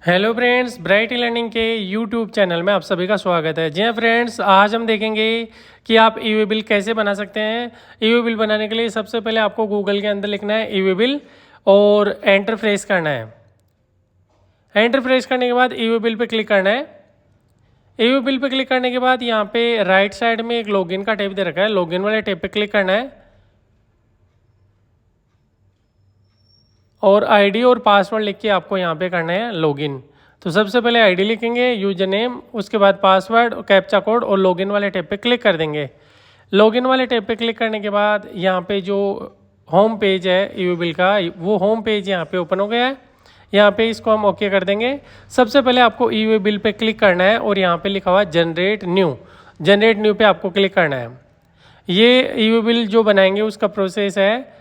Hello friends, bright learning के YouTube channel में आप सभी का स्वागत है। जी हाँ फ्रेंड्स, आज हम देखेंगे कि आप ई वे बिल कैसे बना सकते हैं। ई वे बिल बनाने के लिए सबसे पहले आपको गूगल के अंदर लिखना है ई वे बिल और एंटर प्रेस करना है। एंटर प्रेस करने के बाद ई वे बिल पे क्लिक करना है। ई वे बिल पे क्लिक करने के बाद यहाँ पे राइट साइड में एक लॉगिन का टैब दे रखा है, लॉगिन वाले टैब पे क्लिक करना है और आईडी और पासवर्ड लिख के आपको यहाँ पे करना है लॉगिन। तो सबसे पहले आईडी लिखेंगे, यूजर नेम, उसके बाद पासवर्ड, कैप्चा कोड और लॉगिन वाले टैब पे क्लिक कर देंगे। लॉगिन वाले टैब पे क्लिक करने के बाद यहाँ पे जो होम पेज है ई वे बिल का, वो होम पेज यहाँ पे ओपन हो गया है। यहाँ पे इसको हम ओके कर देंगे। सबसे पहले आपको ई वे बिल पे क्लिक करना है और यहाँ पे लिखा हुआ है जनरेट न्यू पे आपको क्लिक करना है। ये ई वे बिल जो बनाएंगे उसका प्रोसेस है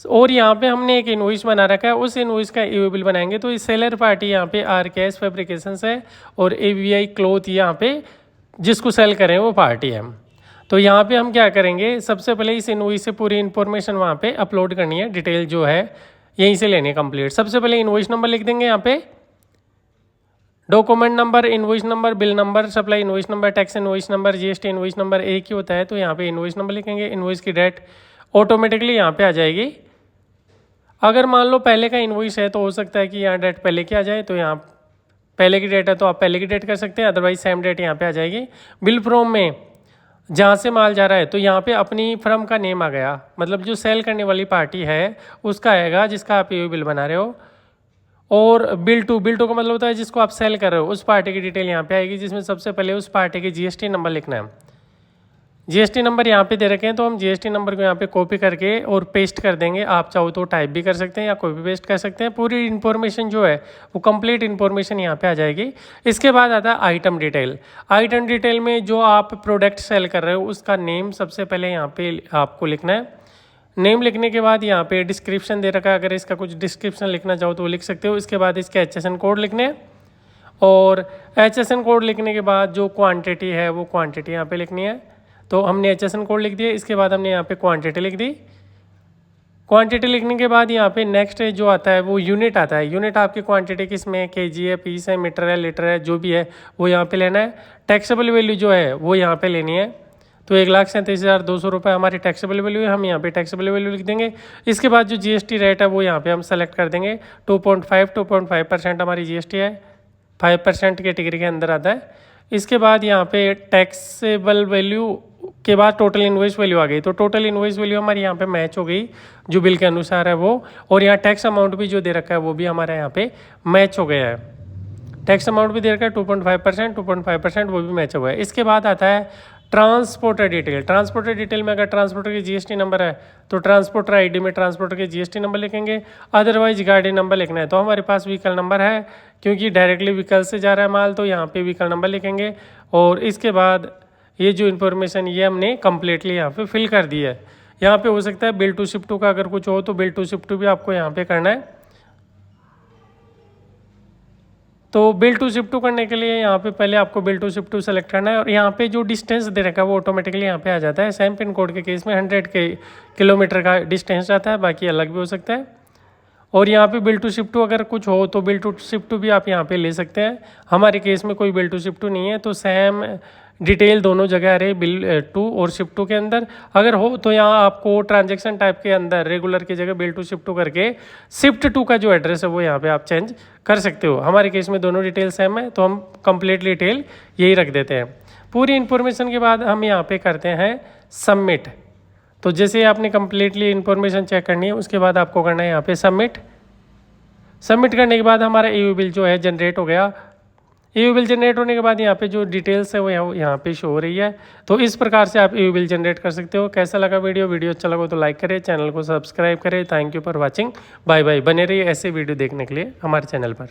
और यहाँ पे हमने एक इनवॉइस बना रखा है, उस इनवॉइस का ई वे बिल बनाएंगे। तो इस सेलर पार्टी यहाँ पे RKS फैब्रिकेशंस है और AVI क्लॉथ यहाँ पे जिसको सेल करें वो पार्टी है। तो यहाँ पे हम क्या करेंगे, सबसे पहले इस इनवॉइस से पूरी इन्फॉर्मेशन वहाँ पे अपलोड करनी है, डिटेल जो है यहीं से लेनी है कंप्लीट। सबसे पहले इनवॉइस नंबर लिख देंगे, यहाँ पे document number, invoice number, bill number, supply invoice number, tax invoice number, GST invoice number एक ही होता है। तो यहाँ पे इनवॉइस नंबर लिखेंगे। इनवॉइस की डेट ऑटोमेटिकली यहाँ पे आ जाएगी। अगर मान लो पहले का इनवॉइस है तो हो सकता है कि यहाँ डेट पहले की आ जाए, तो यहाँ पहले की डेट है तो आप पहले की डेट कर सकते हैं, अदरवाइज सेम डेट यहाँ पे आ जाएगी। बिल फ्रॉम में जहाँ से माल जा रहा है तो यहाँ पे अपनी फर्म का नेम आ गया, मतलब जो सेल करने वाली पार्टी है उसका आएगा जिसका आप ये बिल बना रहे हो। और बिल टू का मतलब होता है जिसको आप सेल कर रहे हो, उस पार्टी की डिटेल यहाँ पे आएगी, जिसमें सबसे पहले उस पार्टी के GST नंबर लिखना है। GST नंबर यहाँ पे दे रखे हैं तो हम GST नंबर को यहाँ पे कॉपी करके और पेस्ट कर देंगे। आप चाहो तो टाइप भी कर सकते हैं या कॉपी पेस्ट कर सकते हैं। पूरी इन्फॉर्मेशन जो है वो कंप्लीट इन्फॉर्मेशन यहाँ पे आ जाएगी। इसके बाद आता है आइटम डिटेल। आइटम डिटेल में जो आप प्रोडक्ट सेल कर रहे हो उसका नेम सबसे पहले यहाँ पे आपको लिखना है। नेम लिखने के बाद यहाँ पे डिस्क्रिप्शन दे रखा है, अगर इसका कुछ डिस्क्रिप्शन लिखना चाहो तो लिख सकते हो। इसके बाद इसके HSN कोड लिखने हैं और HSN कोड लिखने के बाद जो क्वान्टिटी है वो क्वान्टिटी यहाँ पे लिखनी है। तो हमने HSN कोड लिख दिया। इसके बाद हमने यहाँ पे क्वांटिटी लिख दी। क्वांटिटी लिखने के बाद यहाँ पे नेक्स्ट जो आता है वो यूनिट आता है। यूनिट आपकी क्वांटिटी किस में है, KG है, पीस है, मीटर है, लीटर है, जो भी है वो यहाँ पे लेना है। टैक्सेबल वैल्यू जो है वो यहाँ पे लेनी है। तो 1,37,200 रुपये हमारी टैक्सेबल वैल्यू है, हम यहाँ पे टैक्सेबल वैल्यू लिख देंगे। इसके बाद जो GST रेट है वो यहाँ पे हम सेलेक्ट कर देंगे। 2.5% हमारी GST है, 5% कैटेगरी के अंदर आता है। इसके बाद यहाँ पे टैक्सेबल वैल्यू के बाद टोटल इनवॉइस वैल्यू आ गई। तो टोटल इनवॉइस वैल्यू हमारी यहाँ पे मैच हो गई जो बिल के अनुसार है वो, और यहाँ टैक्स अमाउंट भी जो दे रखा है वो भी हमारे यहाँ पे मैच हो गया है। टैक्स अमाउंट भी दे रखा है 2.5% वो भी मैच हो गया है। इसके बाद आता है ट्रांसपोर्टर डिटेल। ट्रांसपोर्टर डिटेल में अगर ट्रांसपोर्टर की GST नंबर है तो ट्रांसपोर्टर ID में ट्रांसपोर्टर के GST नंबर लिखेंगे, अदरवाइज गाड़ी नंबर लिखना है। तो हमारे पास व्हीकल नंबर है क्योंकि डायरेक्टली व्हीकल से जा रहा है माल, तो यहाँ पे व्हीकल नंबर लिखेंगे। और इसके बाद ये जो इन्फॉर्मेशन ये हमने कम्प्लीटली यहाँ पे फिल कर दी है। यहाँ पे हो सकता है बिल टू शिप टू का अगर कुछ हो तो बिल टू शिप टू भी आपको यहाँ पे करना है। तो बिल टू शिप टू करने के लिए यहाँ पे पहले आपको bill to ship to select करना है और यहाँ पे जो डिस्टेंस दे रखा है वो ऑटोमेटिकली यहाँ पे आ जाता है। सेम पिन कोड के केस में 100 किलोमीटर का डिस्टेंस आता है, बाकी अलग भी हो सकता है। और यहाँ पे बिल टू शिप टू अगर कुछ हो तो बिल टू शिप टू भी आप यहाँ पे ले सकते हैं। हमारे केस में कोई बिल टू शिप टू नहीं है तो सेम डिटेल दोनों जगह आ रही, बिल टू और शिप टू के अंदर। अगर हो तो यहाँ आपको ट्रांजैक्शन टाइप के अंदर रेगुलर की जगह बिल टू शिप टू करके शिफ्ट टू का जो एड्रेस है वो यहाँ पे आप चेंज कर सकते हो। हमारे केस में दोनों डिटेल सेम है तो हम कंप्लीट डिटेल यही रख देते हैं। पूरी इन्फॉर्मेशन के बाद हम यहाँ पे करते हैं सबमिट। तो जैसे आपने कंप्लीटली इन्फॉर्मेशन चेक करनी है उसके बाद आपको करना है यहाँ पे सबमिट। सबमिट करने के बाद हमारा ई वे बिल जो है जनरेट हो गया। ई वे बिल जनरेट होने के बाद यहाँ पे जो डिटेल्स है वो यहाँ पे शो हो रही है। तो इस प्रकार से आप ई वे बिल जनरेट कर सकते हो। कैसा लगा वीडियो अच्छा लगा तो लाइक करें, चैनल को सब्सक्राइब करें। Thank you for watching, bye bye. बने रहिए ऐसे वीडियो देखने के लिए हमारे चैनल पर।